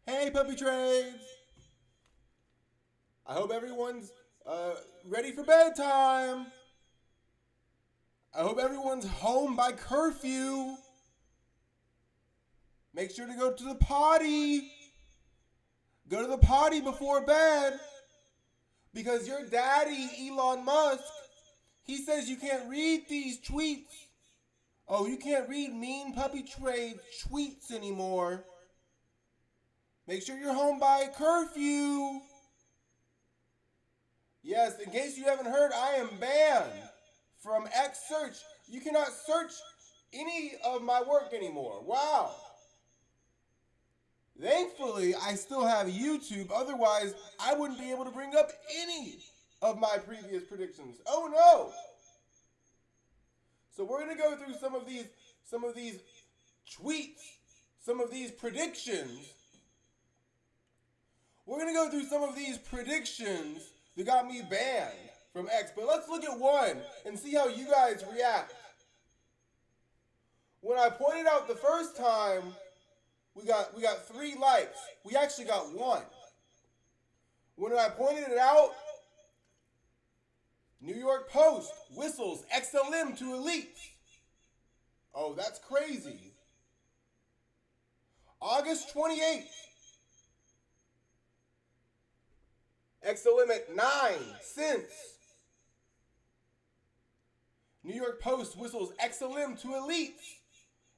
Hey, puppy trades! I hope everyone's ready for bedtime. I hope everyone's home by curfew. Make sure to go to the potty. Go to the potty before bed. Because your daddy, Elon Musk, he says you can't read these tweets. Oh, you can't read mean puppy trade tweets anymore. Make sure you're home by curfew. Yes, in case you haven't heard, I am banned from X search. You cannot search any of my work anymore. Wow. Thankfully, I still have YouTube. Otherwise, I wouldn't be able to bring up any of my previous predictions. Oh no. So we're going to go through some of these tweets, some of these predictions. We're going to go through some of these predictions that got me banned from X. But let's look at one and see how you guys react. When I pointed out the first time, we got 3 likes. We actually got 1. When I pointed it out, New York Post whistles XLM to elites. Oh, that's crazy. August 28th. XLM at 9 cents. New York Post whistles XLM to elites.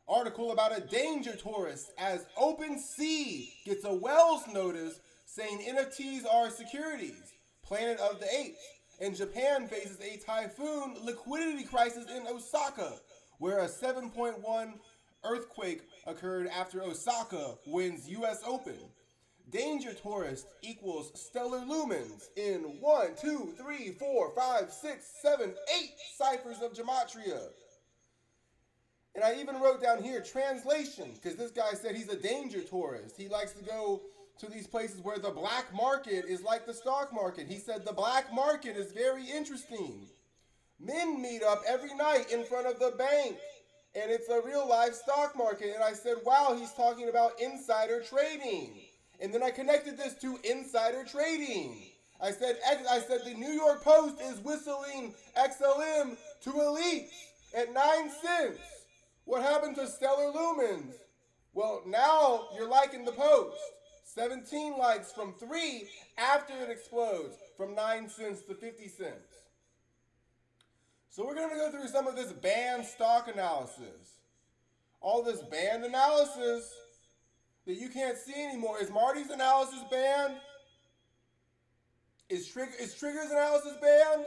Article about a danger tourist as OpenSea gets a Wells notice saying NFTs are securities. Planet of the Apes. And Japan faces a typhoon liquidity crisis in Osaka, where a 7.1 earthquake occurred after Osaka wins U.S. Open. Danger tourist equals stellar lumens in 1, 2, 3, 4, 5, 6, 7, 8 ciphers of gematria. And I even wrote down here translation, because this guy said he's a danger tourist. He likes to go to these places where the black market is like the stock market. He said the black market is very interesting. Men meet up every night in front of the bank, and it's a real life stock market. And I said, wow, he's talking about insider trading. And then I connected this to insider trading. I said the New York Post is whistling XLM to elites at 9 cents. What happened to stellar lumens? Well, now you're liking the post. 17 likes from 3 after it explodes from 9 cents to 50 cents. So we're going to go through some of this banned stock analysis. All this banned analysis that you can't see anymore. Is Marty's analysis banned? Is Trigger's analysis banned?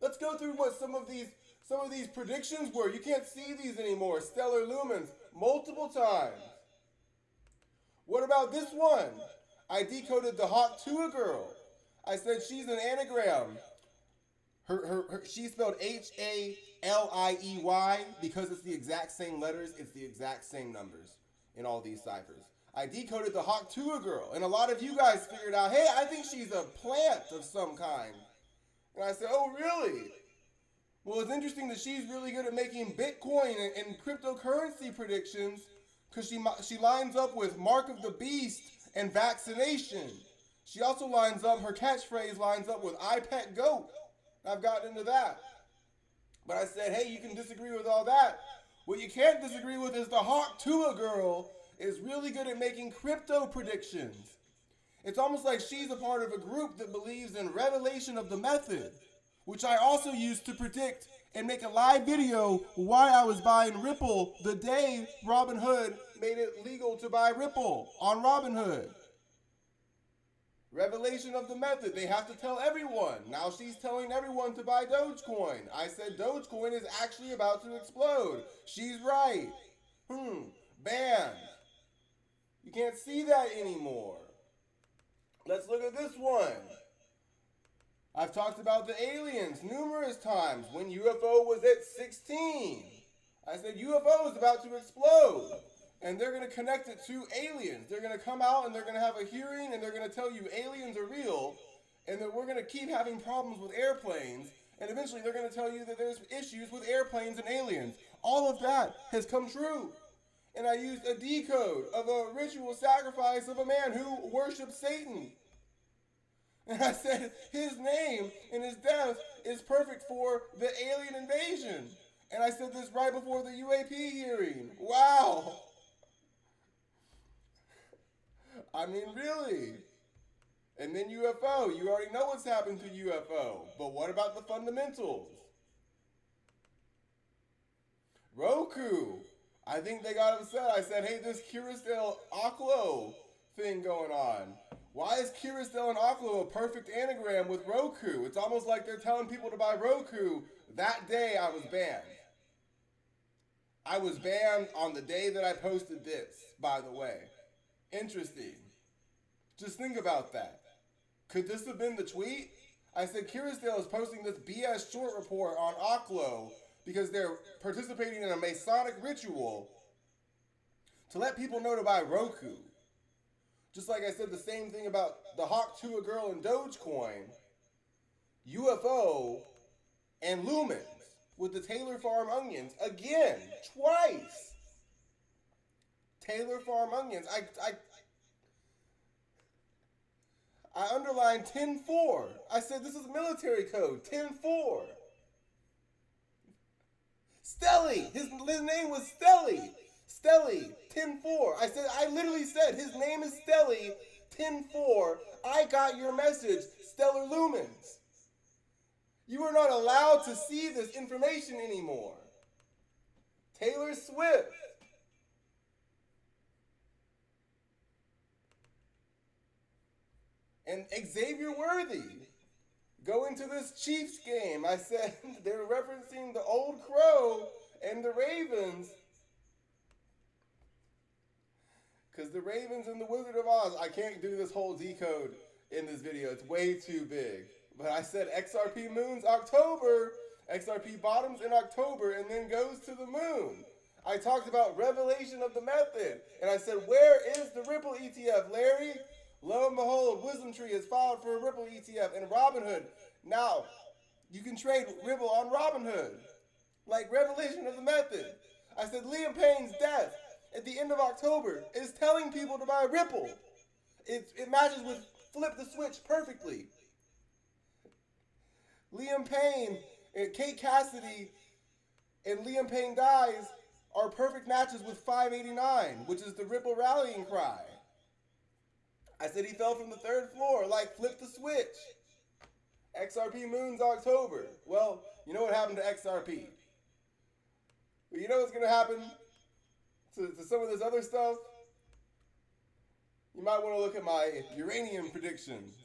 Let's go through what some of these predictions were. You can't see these anymore. Stellar lumens multiple times. What about this one? I decoded the Hawk Tua girl. I said she's an anagram. She's spelled Haliey because it's the exact same letters, it's the exact same numbers in all these ciphers. I decoded the Hawk Tua girl, and a lot of you guys figured out, hey, I think she's a plant of some kind. And I said, oh, really? Well, it's interesting that she's really good at making Bitcoin and cryptocurrency predictions because she lines up with Mark of the Beast and vaccination. She also lines up, her catchphrase lines up with I pet goat. I've gotten into that. But I said, hey, you can disagree with all that. What you can't disagree with is the Hawk Tua girl is really good at making crypto predictions. It's almost like she's a part of a group that believes in revelation of the method, which I also used to predict and make a live video why I was buying Ripple the day Robinhood made it legal to buy Ripple on Robinhood. Revelation of the method. They have to tell everyone. Now she's telling everyone to buy Dogecoin. I said Dogecoin is actually about to explode. She's right. Banned. You can't see that anymore. Let's look at this one. I've talked about the aliens numerous times when UFO was at 16. I said UFO is about to explode. And they're going to connect it to aliens. They're going to come out and they're going to have a hearing and they're going to tell you aliens are real and that we're going to keep having problems with airplanes. And eventually they're going to tell you that there's issues with airplanes and aliens. All of that has come true. and I used a decode of a ritual sacrifice of a man who worships Satan. And I said his name and his death is perfect for the alien invasion. And I said this right before the UAP hearing. Wow. I mean, really. And then UFO. You already know what's happened to UFO. But what about the fundamentals? Roku. I think they got upset. I said, hey, this Kiristel Aklo thing going on. Why is Kiristel and Aklo a perfect anagram with Roku? It's almost like they're telling people to buy Roku. That day I was banned. I was banned on the day that I posted this, by the way. Interesting. Just think about that. Could this have been the tweet? I said Kirisdale is posting this BS short report on Aklo because they're participating in a Masonic ritual to let people know to buy Roku. Just like I said the same thing about the Hawk to a Girl and Dogecoin, UFO, and Lumens with the Taylor Farm onions. Again, twice. Taylor Farm onions. I underlined 10-4. I said this is military code. 10-4. Stelly. His name was Stelly. Stelly. 10-4. I literally said his name is Stelly. 10-4. I got your message. Stellar Lumens. You are not allowed to see this information anymore. Taylor Swift. And Xavier Worthy. Go into this Chiefs game. I said they were referencing the Old Crow and the Ravens. Because the Ravens and the Wizard of Oz, I can't do this whole decode in this video. It's way too big. But I said XRP moons October. XRP bottoms in October and then goes to the moon. I talked about revelation of the method. And I said, where is the Ripple ETF, Larry? Lo and behold, Wisdom Tree has filed for a Ripple ETF and Robinhood. Now, you can trade Ripple on Robinhood. Like revelation of the method. I said Liam Payne's death at the end of October is telling people to buy Ripple. It matches with Flip the Switch perfectly. Liam Payne and Kate Cassidy and Liam Payne dies are perfect matches with 589, which is the Ripple rallying cry. I said he fell from the third floor, like Flip the Switch. XRP moons October. Well, you know what happened to XRP. Well, you know what's going to happen to some of this other stuff? You might want to look at my uranium predictions.